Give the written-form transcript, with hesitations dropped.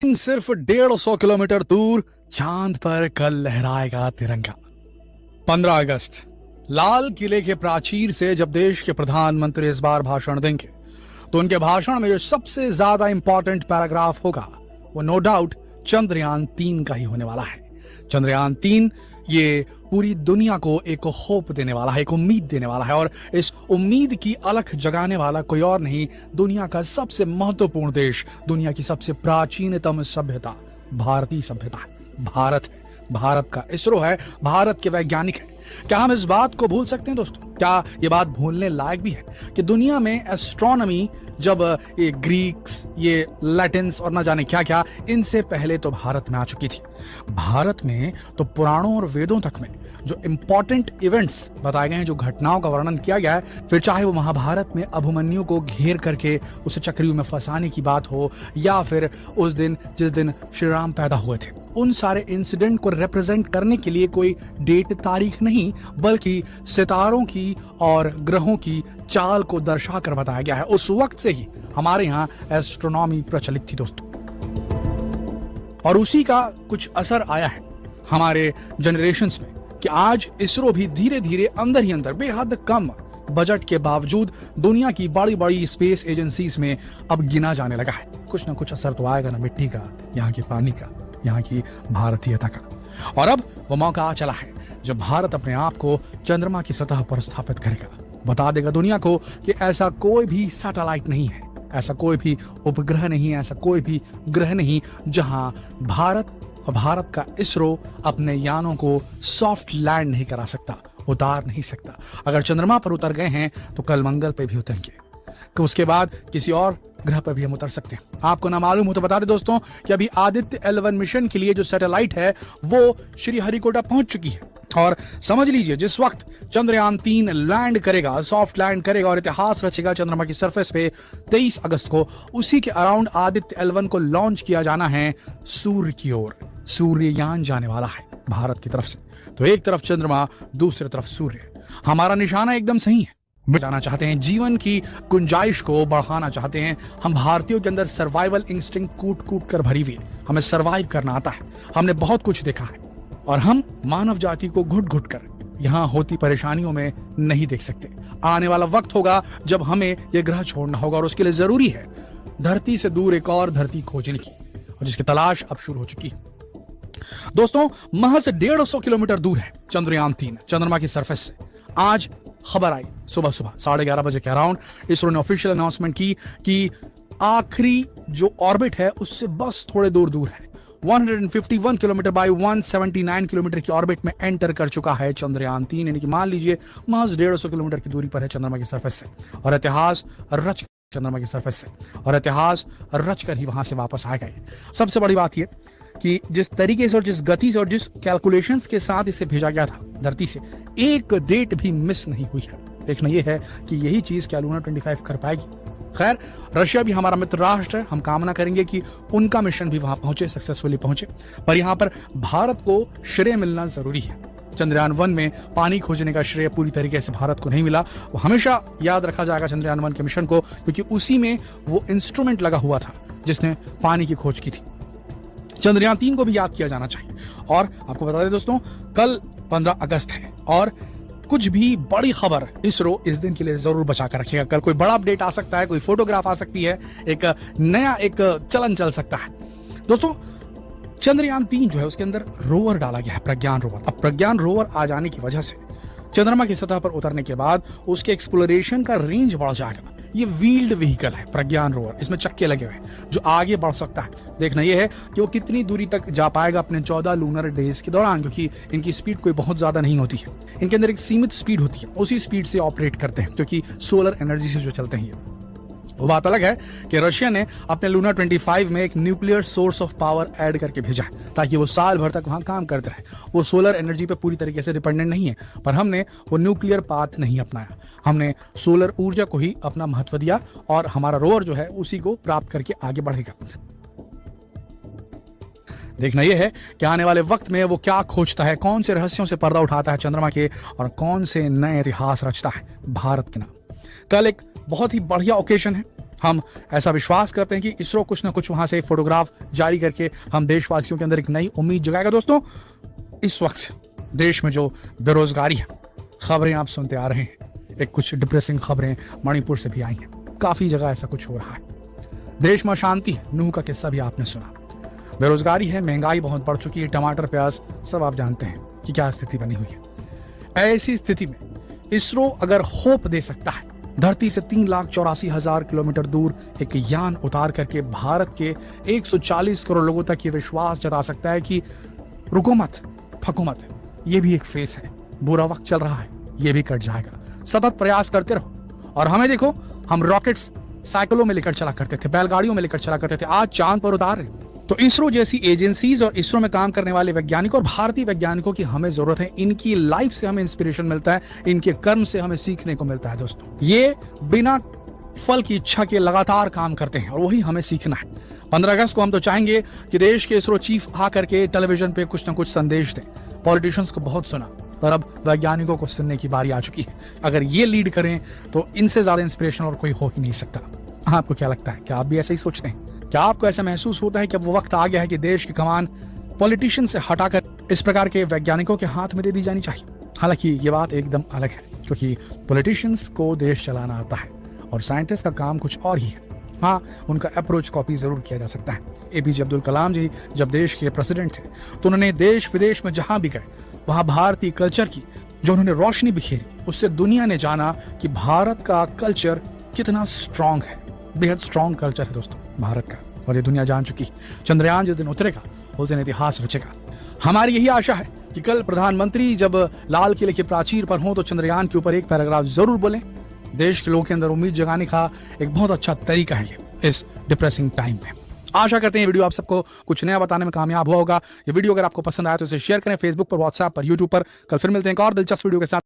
सिर्फ 150 किलोमीटर दूर चांद पर कल लहराएगा तिरंगा। 15 अगस्त लाल किले के प्राचीर से जब देश के प्रधानमंत्री इस बार भाषण देंगे तो उनके भाषण में जो सबसे ज्यादा इंपॉर्टेंट पैराग्राफ होगा वो नो डाउट चंद्रयान-3 का ही होने वाला है। चंद्रयान-3 ये पूरी दुनिया को एक होप देने वाला है, एक उम्मीद देने वाला है, और इस उम्मीद की अलख जगाने वाला कोई और नहीं, दुनिया का सबसे महत्वपूर्ण देश, दुनिया की सबसे प्राचीनतम सभ्यता भारतीय सभ्यता है, भारत है। भारत का इसरो है, भारत के वैज्ञानिक है। क्या हम इस बात को भूल सकते हैं दोस्तों? क्या ये बात भूलने लायक भी है कि दुनिया में एस्ट्रोनॉमी जब ये ग्रीक्स, ये लैटिन्स और ना जाने क्या क्या, इनसे पहले तो भारत में आ चुकी थी। भारत में तो पुराणों और वेदों तक में जो इंपॉर्टेंट इवेंट्स बताए गए हैं, जो घटनाओं का वर्णन किया गया है, फिर चाहे वो महाभारत में अभिमन्यु को घेर करके उसे चक्रव्यूह में फंसाने की बात हो, या फिर उस दिन जिस दिन श्री राम पैदा हुए थे, उन सारे इंसिडेंट को रिप्रेजेंट करने के लिए कोई डेट तारीख नहीं, बल्कि सितारों की और ग्रहों की चाल को दर्शा कर बताया गया है। उस वक्त से ही हमारे यहाँ एस्ट्रोनॉमी प्रचलित थी दोस्तों, और उसी का कुछ असर आया है हमारे जनरेशन्स में कि आज इसरो भी धीरे धीरे अंदर ही अंदर बेहद कम बजट के बावजूद दुनिया की बड़ी बड़ी स्पेस एजेंसीज में अब गिना जाने लगा है। कुछ ना कुछ असर तो आएगा ना, मिट्टी का, यहाँ के पानी का, यहाँ की भारतीयता का। और अब वो मौका आ चला है जब भारत अपने आप को चंद्रमा की सतह पर स्थापित करेगा, बता देगा दुनिया को कि ऐसा कोई भी सैटेलाइट नहीं है, ऐसा कोई भी उपग्रह नहीं है, ऐसा कोई भी ग्रह नहीं जहां भारत और भारत का इसरो अपने यानों को सॉफ्ट लैंड नहीं करा सकता, उतार नहीं सकता। अगर चंद्रमा पर उतर गए हैं तो कल मंगल पे भी उतरेंगे, कि उसके बाद किसी और ग्रह पर भी हम उतर सकते हैं। आपको ना मालूम हो तो बता दें दोस्तों कि अभी आदित्य L1 मिशन के लिए जो सैटेलाइट है वो श्रीहरिकोटा पहुंच चुकी है, और समझ लीजिए जिस वक्त चंद्रयान-3 लैंड करेगा, सॉफ्ट लैंड करेगा और इतिहास रचेगा चंद्रमा की सरफेस पे 23 अगस्त को, उसी के अराउंड आदित्य L1 को लॉन्च किया जाना है सूर्य की ओर। सूर्ययान जाने वाला है भारत की तरफ से, तो एक तरफ चंद्रमा, दूसरी तरफ सूर्य। हमारा निशाना एकदम सही है, जाना चाहते हैं, जीवन की गुंजाइश को बढ़ाना चाहते हैं। हम भारतीयों के अंदर सर्वाइवल इंस्टिंक्ट कूट कूट कर भरी हुई है, हमें सर्वाइव करना आता है, हमने बहुत कुछ देखा है, और हम मानव जाति को घुट घुट कर यहाँ होती परेशानियों में नहीं देख सकते। आने वाला वक्त होगा जब हमें यह ग्रह छोड़ना होगा, और उसके लिए जरूरी है धरती से दूर एक और धरती खोजने की, और जिसकी तलाश अब शुरू हो चुकी है दोस्तों। महज 150 किलोमीटर दूर है चंद्रयान-3 चंद्रमा की सरफेस से। आज खबर आई सुबह 11:30 बजे के अराउंड, इसरो ने ऑफिशियल अनाउंसमेंट की कि आखिरी जो ऑर्बिट है उससे बस थोड़े दूर है, 151 किलोमीटर बाय 179 किलोमीटर की ऑर्बिट में एंटर कर चुका है चंद्रयान-3, यानी कि मान लीजिए महज 150 किलोमीटर की दूरी पर है चंद्रमा की सरफेस से, और इतिहास रच चंद्रमा की सरफेस से, और इतिहास रच कर ही वहां से वापस आ गए। सबसे बड़ी बात यह कि जिस तरीके से और जिस गति से और जिस कैलकुलेशंस के साथ इसे भेजा गया था धरती से, एक डेट भी मिस नहीं हुई है। देखना यह है कि यही चीज क्या लूना 25 कर पाएगी। खैर, रशिया भी हमारा मित्र राष्ट्र है, हम कामना करेंगे कि उनका मिशन भी वहां पहुंचे, सक्सेसफुली पहुंचे, पर यहां पर भारत को श्रेय मिलना जरूरी है। चंद्रयान-1 में पानी खोजने का श्रेय पूरी तरीके से भारत को नहीं मिला, वो हमेशा याद रखा जाएगा चंद्रयान-1 के मिशन को, क्योंकि उसी में वो इंस्ट्रूमेंट लगा हुआ था जिसने पानी की खोज की थी। चंद्रयान-3 को भी याद किया जाना चाहिए। और आपको बता दें दोस्तों, कल 15 अगस्त है, और कुछ भी बड़ी खबर इसरो इस दिन के लिए जरूर बचा कर रखेगा। कल कोई बड़ा अपडेट आ सकता है, कोई फोटोग्राफ आ सकती है, एक नया एक चलन चल सकता है दोस्तों। चंद्रयान-3 जो है उसके अंदर रोवर डाला गया है, प्रज्ञान रोवर। अब प्रज्ञान रोवर आ जाने की वजह से चंद्रमा की सतह पर उतरने के बाद उसके एक्सप्लोरेशन का रेंज बढ़ जाएगा। ये व्हील्ड व्हीकल है प्रज्ञान रोवर, इसमें चक्के लगे हुए हैं जो आगे बढ़ सकता है। देखना यह है कि वो कितनी दूरी तक जा पाएगा अपने 14 लूनर डेज के दौरान, क्योंकि इनकी स्पीड कोई बहुत ज्यादा नहीं होती है, इनके अंदर एक सीमित स्पीड होती है, उसी स्पीड से ऑपरेट करते हैं, क्योंकि सोलर एनर्जी से जो चलते हैं ये। वो बात अलग है कि रशिया ने अपने लूना 25 में एक nuclear source of power add करके भेजा है, ताकि वो साल भर तक वहां काम करते रहे। वो सोलर एनर्जी पे पूरी तरीके से डिपेंडेंट नहीं है, पर हमने वो न्यूक्लियर पाथ नहीं अपनाया, हमने सोलर ऊर्जा को ही अपना महत्व दिया, और हमारा रोवर जो है उसी को प्राप्त करके आगे बढ़ेगा। देखना यह है कि आने वाले वक्त में वो क्या खोजता है, कौन से रहस्यों से पर्दा उठाता है चंद्रमा के, और कौन से नए इतिहास रचता है भारत के नाम। कल एक बहुत ही बढ़िया ओकेजन है, हम ऐसा विश्वास करते हैं कि इसरो कुछ ना कुछ वहां से फोटोग्राफ जारी करके हम देशवासियों के अंदर एक नई उम्मीद जगाएगा। दोस्तों, इस वक्त देश में जो बेरोजगारी है, खबरें आप सुनते आ रहे हैं, एक कुछ डिप्रेसिंग खबरें मणिपुर से भी आई हैं, काफी जगह ऐसा कुछ हो रहा है। देश में शांति है, नूह का किस्सा भी आपने सुना। बेरोजगारी है, महंगाई बहुत बढ़ चुकी है, टमाटर प्याज सब आप जानते हैं कि क्या स्थिति बनी हुई है। ऐसी स्थिति में इसरो अगर होप दे सकता है, धरती से 3,84,000 किलोमीटर दूर एक यान उतार करके भारत के 140 करोड़ लोगों तक ये विश्वास जता सकता है कि रुको मत, थको मत, ये भी एक फेस है, बुरा वक्त चल रहा है, ये भी कट जाएगा, सतत प्रयास करते रहो। और हमें देखो, हम रॉकेट्स साइकिलों में लेकर चला करते थे, बैलगाड़ियों में लेकर चला करते थे, आज चांद पर उतार रहे। तो इसरो जैसी एजेंसीज और इसरो में काम करने वाले वैज्ञानिकों और भारतीय वैज्ञानिकों की हमें जरूरत है। इनकी लाइफ से हमें इंस्पिरेशन मिलता है, इनके कर्म से हमें सीखने को मिलता है। दोस्तों, ये बिना फल की इच्छा के लगातार काम करते हैं और वही हमें सीखना है। 15 अगस्त को हम तो चाहेंगे कि देश के इसरो चीफ आकर के टेलीविजन पे कुछ ना कुछ संदेश दें। पॉलिटिशियंस को बहुत सुना, पर अब वैज्ञानिकों को सुनने की बारी आ चुकी है। अगर ये लीड करें तो इनसे ज्यादा इंस्पिरेशन और कोई हो ही नहीं सकता। आपको क्या लगता है? क्या आप भी ऐसा ही सोचते हैं? क्या आपको ऐसा महसूस होता है कि अब वो वक्त आ गया है कि देश की कमान पॉलिटिशियन से हटाकर इस प्रकार के वैज्ञानिकों के हाथ में दे दी जानी चाहिए? हालांकि ये बात एकदम अलग है, क्योंकि पॉलिटिशियंस को देश चलाना आता है और साइंटिस्ट का काम कुछ और ही है। हाँ, उनका अप्रोच कॉपी जरूर किया जा सकता है। एपीजे अब्दुल कलाम जी जब देश के प्रेसिडेंट थे तो उन्होंने देश विदेश में जहां भी गए वहां भारतीय कल्चर की जो उन्होंने रोशनी बिखेरी, उससे दुनिया ने जाना कि भारत का कल्चर कितना स्ट्रांग है। बेहद स्ट्रांग कल्चर है दोस्तों भारत का, और ये दुनिया जान चुकी। चंद्रयान जिस दिन उतरेगा उस दिन इतिहास रचेगा। हमारी यही आशा है कि कल प्रधानमंत्री जब लाल किले के प्राचीर पर हों तो चंद्रयान के ऊपर एक पैराग्राफ जरूर बोलें। देश के लोगों के अंदर उम्मीद जगाने का एक बहुत अच्छा तरीका है ये इस डिप्रेसिंग टाइम में। आशा करते हैं वीडियो आप सबको कुछ नया बताने में कामयाब हुआ होगा। ये वीडियो अगर आपको पसंद आया तो इसे शेयर करें, फेसबुक पर, व्हाट्सएप पर, यूट्यूब पर। कल फिर मिलते हैं एक और दिलचस्प वीडियो के साथ।